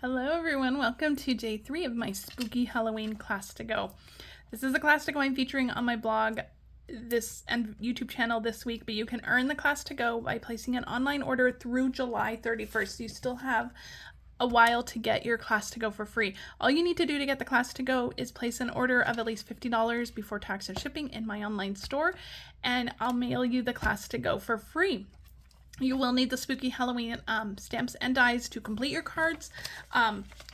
Hello everyone, welcome to day 3 of my spooky Halloween class to go. This is a class to go I'm featuring on my blog and YouTube channel this week, but you can earn the class to go by placing an online order through July 31st. You still have a while to get your class to go for free. All you need to do to get the class to go is place an order of at least $50 before tax and shipping in my online store, and I'll mail you the class to go for free. You will need the spooky Halloween stamps and dies to complete your cards,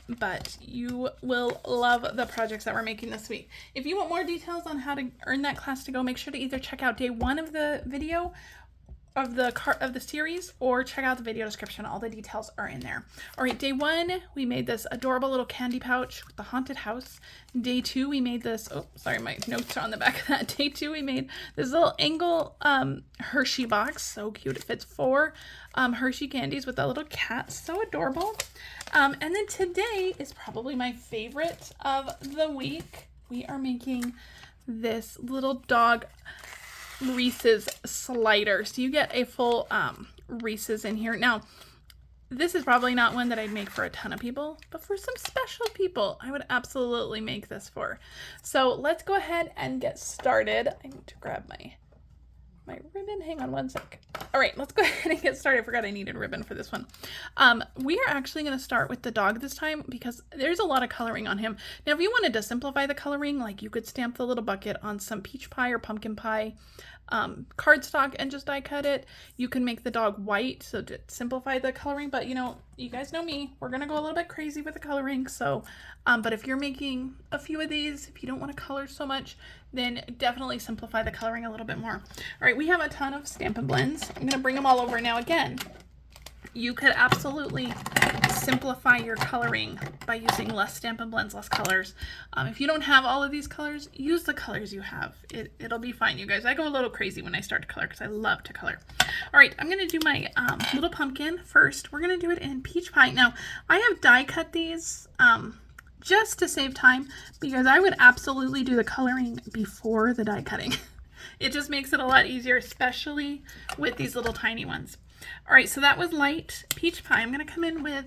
but you will love the projects that we're making this week. If you want more details on how to earn that class to go, make sure to either check out day 1 of the video of the series or check out the video description. All the details are in there. All right, day 1 we made this adorable little candy pouch with the haunted house. Day 2 we made this, oh sorry, my notes are on the back of that. Day 2 we made this little angle Hershey box. So cute. It fits 4 Hershey candies with that little cat. So adorable. And then today is probably my favorite of the week. We are making this little dog Reese's slider. So you get a full Reese's in here. Now, this is probably not one that I'd make for a ton of people, but for some special people, I would absolutely make this for. So let's go ahead and get started. I need to grab my ribbon. Hang on one sec. All right, let's go ahead and get started. I forgot I needed ribbon for this one. We are actually going to start with the dog this time because there's a lot of coloring on him. Now, if you wanted to simplify the coloring, like you could stamp the little bucket on some peach pie or pumpkin pie cardstock and just die cut it. You can make the dog white so to simplify the coloring, but you know, you guys know me, we're gonna go a little bit crazy with the coloring. So but if you're making a few of these, if you don't want to color so much, then definitely simplify the coloring a little bit more. All right, we have a ton of Stampin' blends. I'm gonna bring them all over. Now again, you could absolutely simplify your coloring by using less Stampin' blends, less colors. If you don't have all of these colors, use the colors you have. It'll be fine, you guys. I go a little crazy when I start to color because I love to color. All right, I'm going to do my little pumpkin first. We're going to do it in peach pie. Now, I have die cut these just to save time because I would absolutely do the coloring before the die cutting. It just makes it a lot easier, especially with these little tiny ones. All right, so that was light peach pie. I'm going to come in with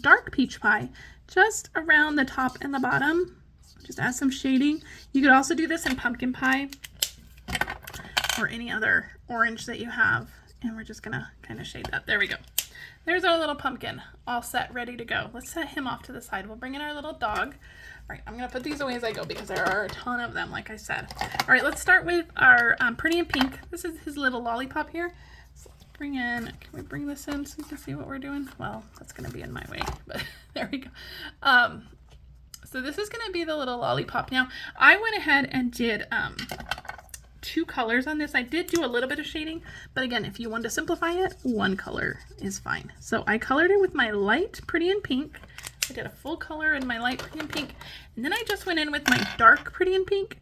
dark peach pie just around the top and the bottom. Just add some shading. You could also do this in pumpkin pie or any other orange that you have. And we're just going to kind of shade that. There we go. There's our little pumpkin all set, ready to go. Let's set him off to the side. We'll bring in our little dog. All right, I'm going to put these away as I go because there are a ton of them, like I said. All right, let's start with our Pretty in Pink. This is his little lollipop here. Bring in, can we bring this in so you can see what we're doing? Well, that's going to be in my way, but there we go. So this is going to be the little lollipop. Now, I went ahead and did 2 colors on this. I did do a little bit of shading, but again, if you want to simplify it, 1 color is fine. So I colored it with my light Pretty in Pink. I did a full color in my light Pretty in Pink, and then I just went in with my dark Pretty in Pink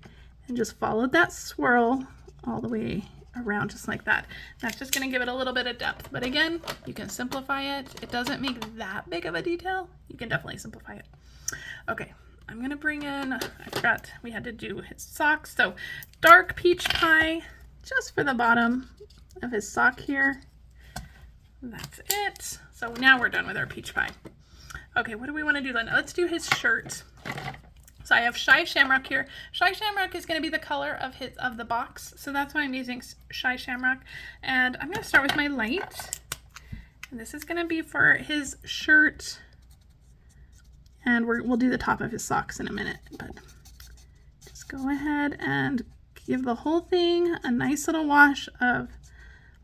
and just followed that swirl all the way around just like that. That's just going to give it a little bit of depth, but again, you can simplify it. It doesn't make that big of a detail. You can definitely simplify it. Okay, I'm going to bring in, I forgot we had to do his socks, so dark peach pie just for the bottom of his sock here. That's it. So now we're done with our peach pie. Okay, what do we want to do then? Let's do his shirt. So I have Shy Shamrock here. Shy Shamrock is going to be the color of the box, so that's why I'm using Shy Shamrock. And I'm going to start with my light. And this is going to be for his shirt, and we'll do the top of his socks in a minute. But just go ahead and give the whole thing a nice little wash of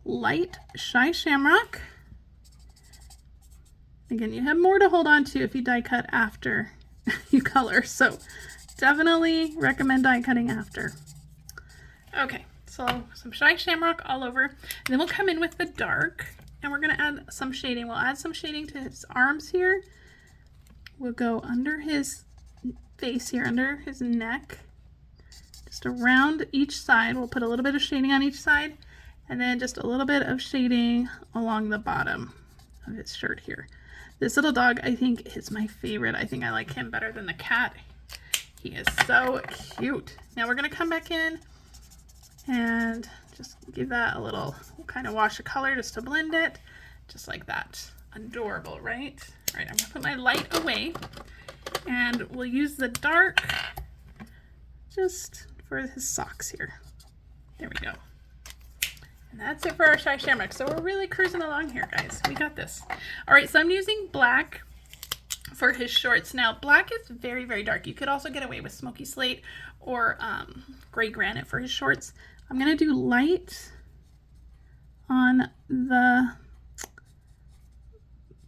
light Shy Shamrock. Again, you have more to hold on to if you die cut after you color, so definitely recommend die cutting after. Okay, so some Shy Shamrock all over, and then we'll come in with the dark, and we're going to add some shading. We'll add some shading to his arms here. We'll go under his face here, under his neck, just around each side. We'll put a little bit of shading on each side, and then just a little bit of shading along the bottom of his shirt here. This little dog, I think, is my favorite. I think I like him better than the cat. He is so cute. Now we're going to come back in and just give that a little kind of wash of color just to blend it, just like that. adorable, right? All right, I'm gonna put my light away and we'll use the dark just for his socks here. There we go. And that's it for our Shy Shamrock. So we're really cruising along here, guys. We got this. All right, so I'm using black for his shorts. Now, black is very, very dark. You could also get away with smoky slate or gray granite for his shorts. I'm gonna do light on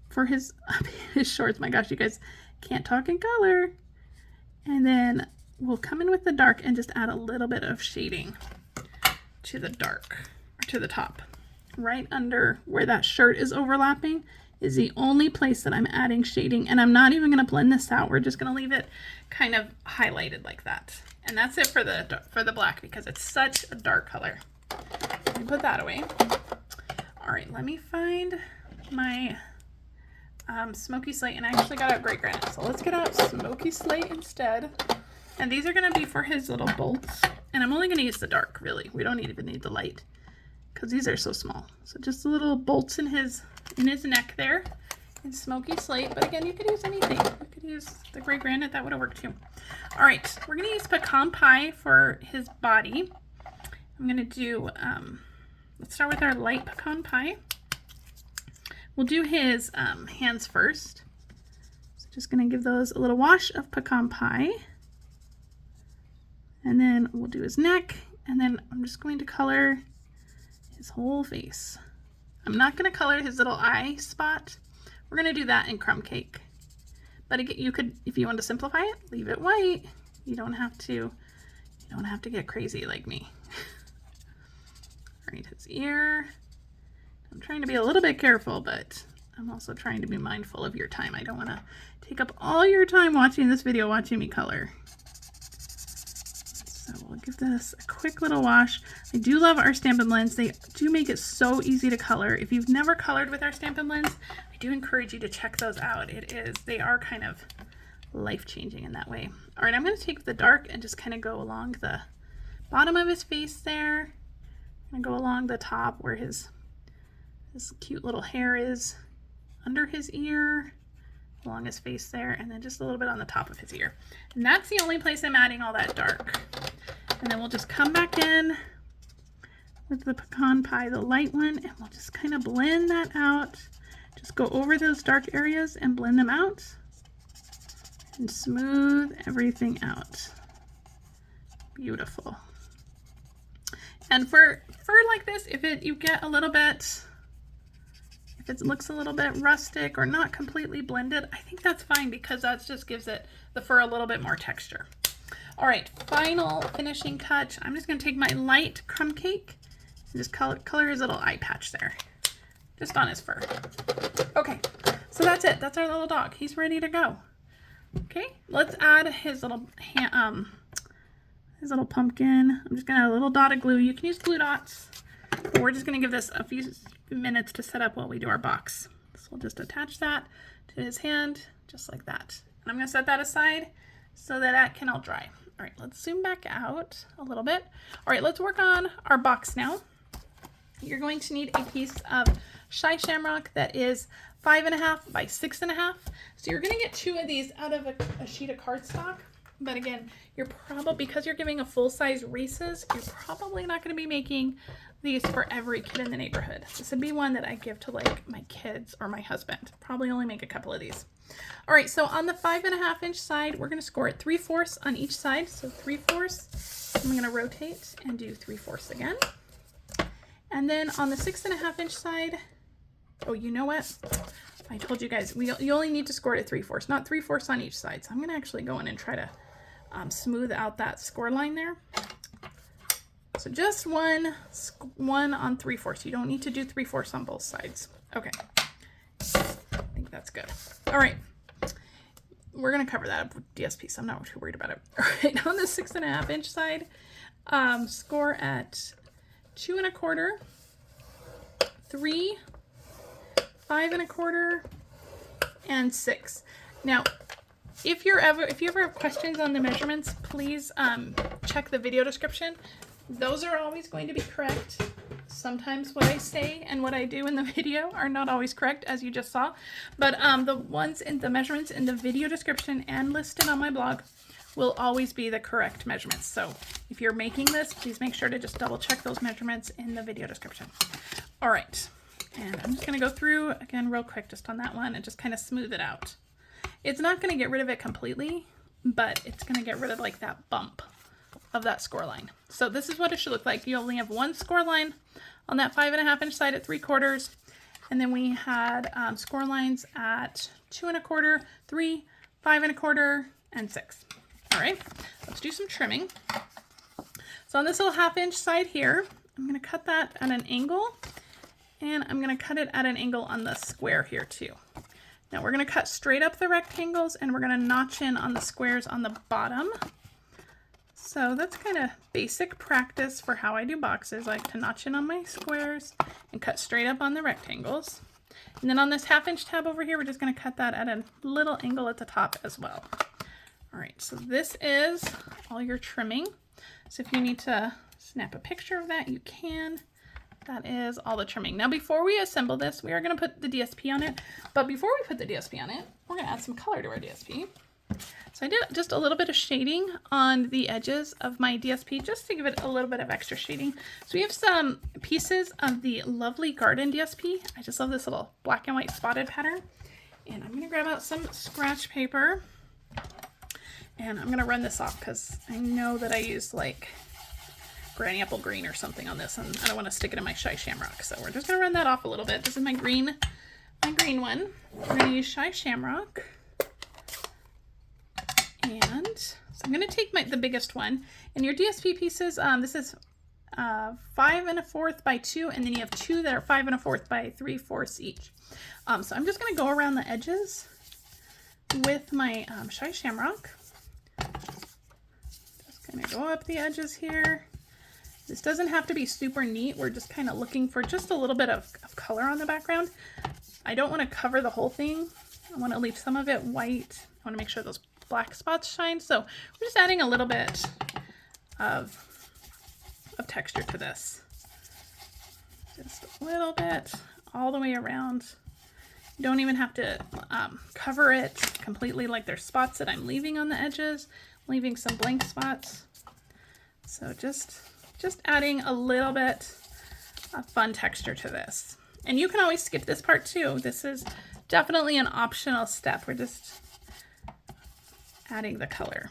for his shorts. My gosh, you guys can't talk in color. And then we'll come in with the dark and just add a little bit of shading to the dark, or to the top. Right under where that shirt is overlapping is the only place that I'm adding shading, and I'm not even going to blend this out. We're just going to leave it kind of highlighted like that. And that's it for the black, because it's such a dark color. Let me put that away. All right, let me find my smoky slate, and I actually got out gray granite. So let's get out smoky slate instead. And these are going to be for his little bolts. And I'm only going to use the dark, really. We don't even need the light because these are so small. So just the little bolts in his neck there in smoky slate. But again, you could use anything. You could use the gray granite. That would have worked too. All right, we're going to use pecan pie for his body. I'm going to do, let's start with our light pecan pie. We'll do his hands first. So just going to give those a little wash of pecan pie. And then we'll do his neck. And then I'm just going to color his whole face. I'm not going to color his little eye spot. We're going to do that in crumb cake. But again, you could, if you want to simplify it, leave it white. You don't have to get crazy like me. All right, his ear. I'm trying to be a little bit careful, but I'm also trying to be mindful of your time. I don't want to take up all your time watching this video, watching me color. So we'll give this a quick little wash. I do love our Stampin' blends. They do make it so easy to color. If you've never colored with our Stampin' blends, I do encourage you to check those out. They are kind of life-changing in that way. All right, I'm going to take the dark and just kind of go along the bottom of his face there. I'm going to go along the top where his cute little hair is, under his ear, along his face there, and then just a little bit on the top of his ear. And that's the only place I'm adding all that dark. And then we'll just come back in with the pecan pie, the light one, and we'll just kind of blend that out. Just go over those dark areas and blend them out and smooth everything out. Beautiful. And for fur like this, if it looks a little bit rustic or not completely blended, I think that's fine because that just gives the fur a little bit more texture. All right, final finishing touch. I'm just going to take my light crumb cake and just color his little eye patch there, just on his fur. Okay, so that's it. That's our little dog. He's ready to go. Okay, let's add his little pumpkin. I'm just going to add a little dot of glue. You can use glue dots, but we're just going to give this a few minutes to set up while we do our box. So we'll just attach that to his hand, just like that. And I'm going to set that aside so that can all dry. All right, let's zoom back out a little bit. All right, let's work on our box now. You're going to need a piece of Shy Shamrock that is 5.5 by 6.5. So you're going to get 2 of these out of a sheet of cardstock. But again, because you're giving a full-size Reese's, you're probably not going to be making these for every kid in the neighborhood. This would be one that I give to like my kids or my husband. Probably only make a couple of these. All right, so on the 5.5 inch side, we're going to score it 3/4 on each side. So 3/4. I'm going to rotate and do 3/4 again. And then on the 6.5 inch side, oh, you know what? I told you guys, you only need to score it at 3/4, not 3/4 on each side. So I'm going to actually go in and try to smooth out that score line there. So just one on 3/4. You don't need to do 3/4 on both sides. Okay, I think that's good. All right, we're gonna cover that up with DSP, so I'm not too worried about it. All right, on the 6.5 inch side, score at 2 1/4, 3, 5 1/4, and 6. Now, if you ever have questions on the measurements, please check the video description. Those are always going to be correct. sometimes what I say and what I do in the video are not always correct, as you just saw. But the measurements in the video description and listed on my blog will always be the correct measurements. So if you're making this, please make sure to just double check those measurements in the video description. All right, and I'm just gonna go through again real quick just on that one and just kind of smooth it out. It's not gonna get rid of it completely, but it's gonna get rid of like that bump of that score line. So this is what it should look like. You only have one score line on that 5.5 inch side at 3/4, and then we had score lines at 2 1/4, 3, 5 1/4, and 6. All right, let's do some trimming. So on this little 1/2 inch side here, I'm going to cut that at an angle, and I'm going to cut it at an angle on the square here too. Now we're going to cut straight up the rectangles, and we're going to notch in on the squares on the bottom. So that's kind of basic practice for how I do boxes. I like to notch in on my squares and cut straight up on the rectangles. And then on this 1/2 inch tab over here, we're just going to cut that at a little angle at the top as well. All right, so this is all your trimming. So if you need to snap a picture of that, you can. That is all the trimming. Now before we assemble this, we are going to put the DSP on it. But before we put the DSP on it, we're going to add some color to our DSP. So I did just a little bit of shading on the edges of my DSP just to give it a little bit of extra shading. So we have some pieces of the Lovely Garden DSP. I just love this little black and white spotted pattern. And I'm going to grab out some scratch paper. And I'm going to run this off because I know that I used like Granny Apple Green or something on this, and I don't want to stick it in my Shy Shamrock. So we're just going to run that off a little bit. This is my green one. We're going to use Shy Shamrock. And so I'm going to take the biggest one. And your DSP pieces, this is 5 1/4 by 2, and then you have 2 that are 5 1/4 by 3/4 each. So I'm just going to go around the edges with my Shy Shamrock. Just going to go up the edges here. This doesn't have to be super neat. We're just kind of looking for just a little bit of color on the background. I don't want to cover the whole thing. I want to leave some of it white. I want to make sure those black spots shine. So we're just adding a little bit of texture to this. Just a little bit all the way around. You don't even have to cover it completely. Like there's spots that I'm leaving on the edges, leaving some blank spots. So just adding a little bit of fun texture to this. And you can always skip this part too. This is definitely an optional step. We're just adding the color.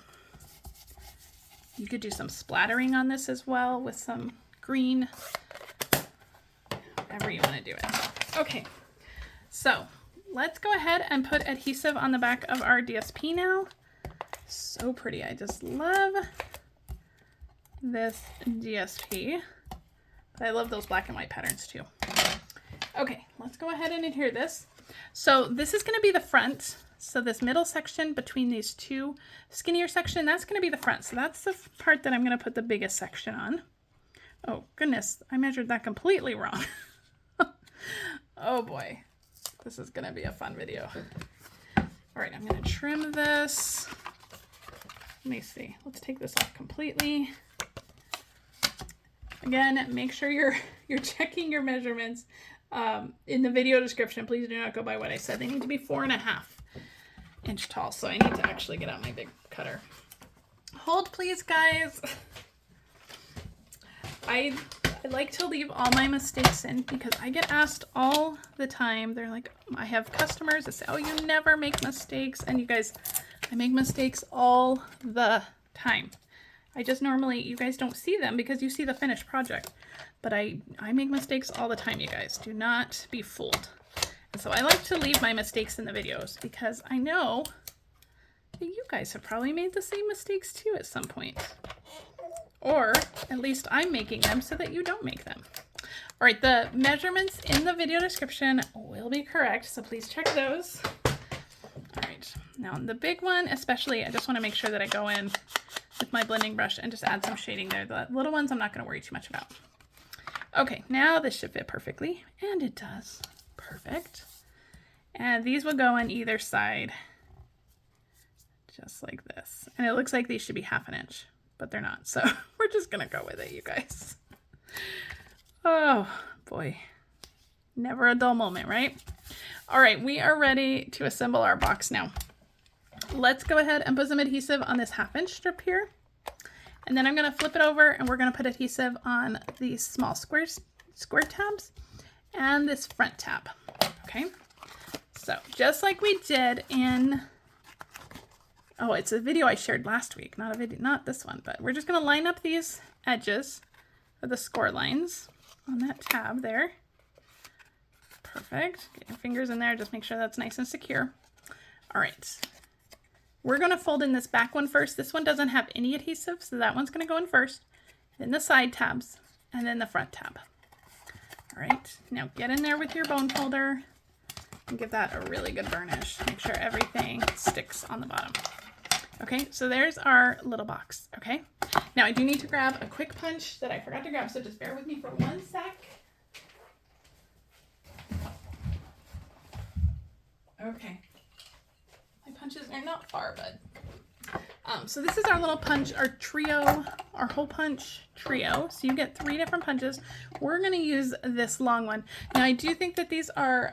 You could do some splattering on this as well with some green, however you want to do it. Okay, so let's go ahead and put adhesive on the back of our DSP now. So pretty. I just love this DSP. But I love those black and white patterns too. Okay, let's go ahead and adhere this. So this is going to be the front. So this middle section between these two skinnier section, that's going to be the front. So that's the part that I'm going to put the biggest section on. Oh goodness, I measured that completely wrong. Oh boy, this is going to be a fun video. All right, I'm going to trim this. Let me see. Let's take this off completely. Again, make sure you're checking your measurements in the video description. Please do not go by what I said. They need to be 4.5 inch tall. So I need to actually get out my big cutter. Hold please, guys. I like to leave all my mistakes in because I get asked all the time. They're like, I have customers that say, oh, you never make mistakes. And you guys, I make mistakes all the time. I just normally, you guys don't see them because you see the finished project. But I make mistakes all the time, you guys. Do not be fooled. And so I like to leave my mistakes in the videos because I know that you guys have probably made the same mistakes too at some point. Or at least I'm making them so that you don't make them. All right, the measurements in the video description will be correct, so please check those. All right, now on the big one especially, I just want to make sure that I go in with my blending brush and just add some shading there. The little ones I'm not going to worry too much about. Okay, now this should fit perfectly, and it does. Perfect. And these will go on either side, just like this. And it looks like these should be 1/2 inch, but they're not. So we're just gonna go with it, you guys. Oh boy, never a dull moment, right? All right, we are ready to assemble our box now. Let's go ahead and put some adhesive on this 1/2" strip here. And then I'm gonna flip it over and we're gonna put adhesive on these small square tabs and this front tab, okay? So just like we did in, oh, it's a video I shared last week, not this one, but we're just gonna line up these edges for the score lines on that tab there. Perfect, get your fingers in there, just make sure that's nice and secure. All right. We're going to fold in this back one first. This one doesn't have any adhesive, so that one's going to go in first. Then the side tabs, and then the front tab. All right, now get in there with your bone folder and give that a really good burnish. Make sure everything sticks on the bottom. Okay, so there's our little box, okay? Now I do need to grab a quick punch that I forgot to grab, so just bear with me for 1 sec. Okay. My punches are not far, bud. So this is our little punch, our trio, our hole punch trio. So you get 3 different punches. We're going to use this long one. Now I do think that these are,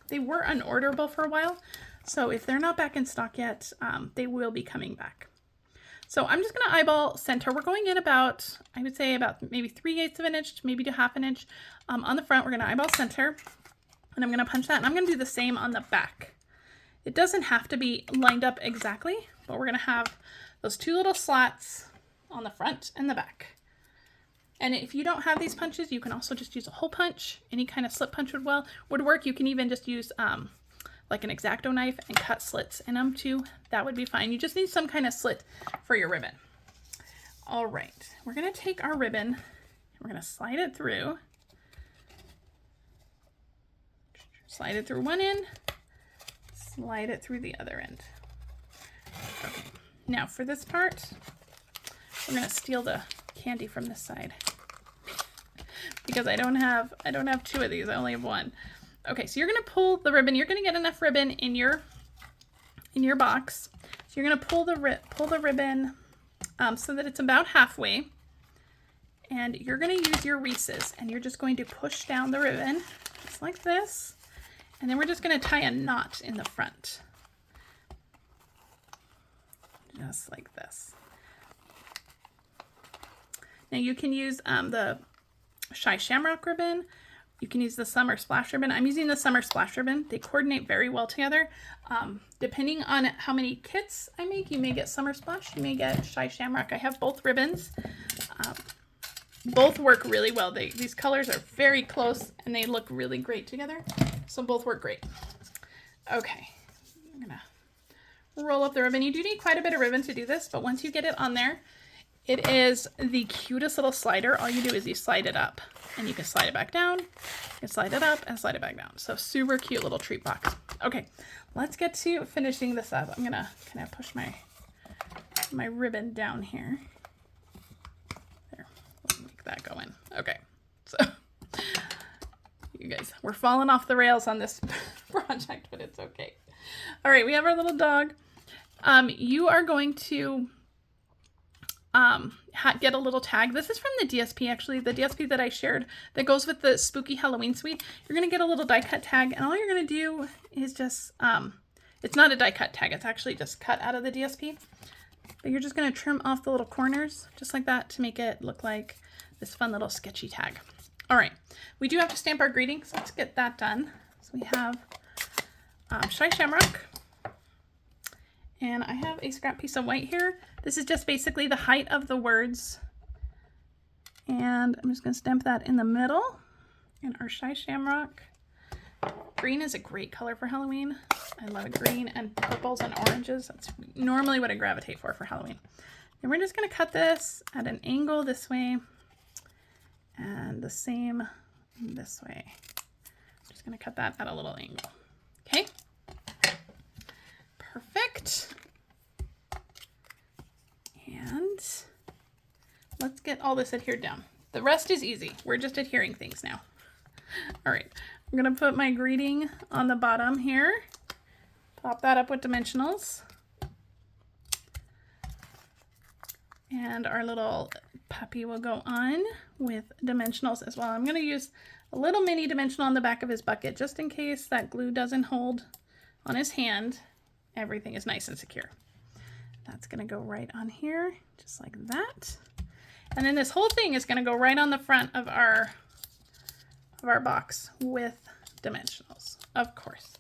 they were unorderable for a while. So if they're not back in stock yet, they will be coming back. So I'm just going to eyeball center. We're going in about, I would say about maybe 3/8 of an inch, maybe to 1/2 inch. On the front, we're going to eyeball center. And I'm going to punch that. And I'm going to do the same on the back. It doesn't have to be lined up exactly, but we're going to have those 2 little slots on the front and the back. And if you don't have these punches, you can also just use a hole punch. Any kind of slip punch would work. You can even just use like an X-Acto knife and cut slits in them too. That would be fine. You just need some kind of slit for your ribbon. All right, we're going to take our ribbon. We're going to slide it through. Slide it through one end. Slide it through the other end. Okay. Now for this part, we're going to steal the candy from this side because I don't have 2 of these. I only have 1. Okay, so you're going to pull the ribbon. You're going to get enough ribbon in your box. So you're going to pull the ribbon so that it's about halfway, and you're going to use your Reese's, and you're just going to push down the ribbon just like this. And then we're just going to tie a knot in the front. Just like this. Now you can use the Shamrock ribbon. You can use the Summer Splash ribbon. I'm using the Summer Splash ribbon. They coordinate very well together. Depending on how many kits I make, you may get Summer Splash, you may get Shamrock. I have both ribbons. Both work really well. These colors are very close and they look really great together. So both work great. Okay, I'm gonna roll up the ribbon. You do need quite a bit of ribbon to do this, but once you get it on there, it is the cutest little slider. All you do is you slide it up and you can slide it back down. You can slide it up and slide it back down. So super cute little treat box. Okay, let's get to finishing this up. I'm gonna kind of push my ribbon down here. There, let's make that go in. Okay, so you guys, we're falling off the rails on this project, but it's okay. All right, we have our little dog. You are going to get a little tag. This is from the DSP, actually, the DSP that I shared that goes with the Spooky Halloween Suite. You're going to get a little die cut tag, and all you're going to do is just, it's not a die cut tag, it's actually just cut out of the DSP. But you're just going to trim off the little corners, just like that, to make it look like this fun little sketchy tag. All right, we do have to stamp our greetings. Let's get that done. So we have Shamrock, and I have a scrap piece of white here. This is just basically the height of the words, and I'm just going to stamp that in the middle. And our Shamrock. Green is a great color for Halloween. I love green and purples and oranges. That's normally what I gravitate for Halloween. And we're just going to cut this at an angle this way. And the same this way. Just going to cut that at a little angle. Okay. Perfect. And let's get all this adhered down. The rest is easy. We're just adhering things now. All right. I'm going to put my greeting on the bottom here. Pop that up with dimensionals. And our little puppy will go on with dimensionals as well. I'm going to use a little mini dimensional on the back of his bucket just in case that glue doesn't hold on his hand. Everything is nice and secure. That's going to go right on here, just like that. And then this whole thing is going to go right on the front of our box with dimensionals, of course.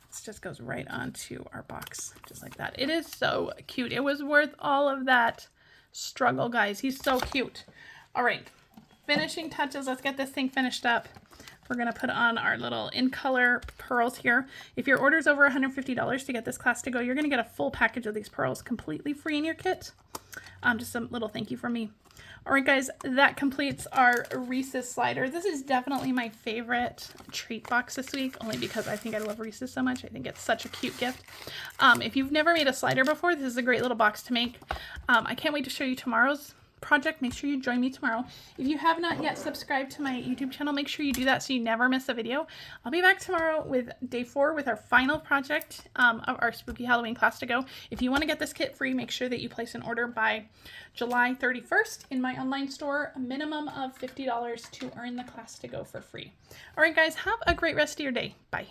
This just goes right onto our box, just like that. It is so cute. It was worth all of that struggle, guys. He's so cute. All right, finishing touches. Let's get this thing finished up. We're going to put on our little in color pearls here. If your order is over $150 to get this class to go, you're going to get a full package of these pearls completely free in your kit. Just a little thank you from me. All right, guys, that completes our Reese's slider. This is definitely my favorite treat box this week, only because I think I love Reese's so much. I think it's such a cute gift. If you've never made a slider before, this is a great little box to make. I can't wait to show you tomorrow's project. Make sure you join me tomorrow. If you have not yet subscribed to my YouTube channel, make sure you do that so you never miss a video. I'll be back tomorrow with day 4 with our final project of our spooky Halloween class to go. If you want to get this kit free, make sure that you place an order by July 31st in my online store, a minimum of $50 to earn the class to go for free. All right, guys, have a great rest of your day. Bye.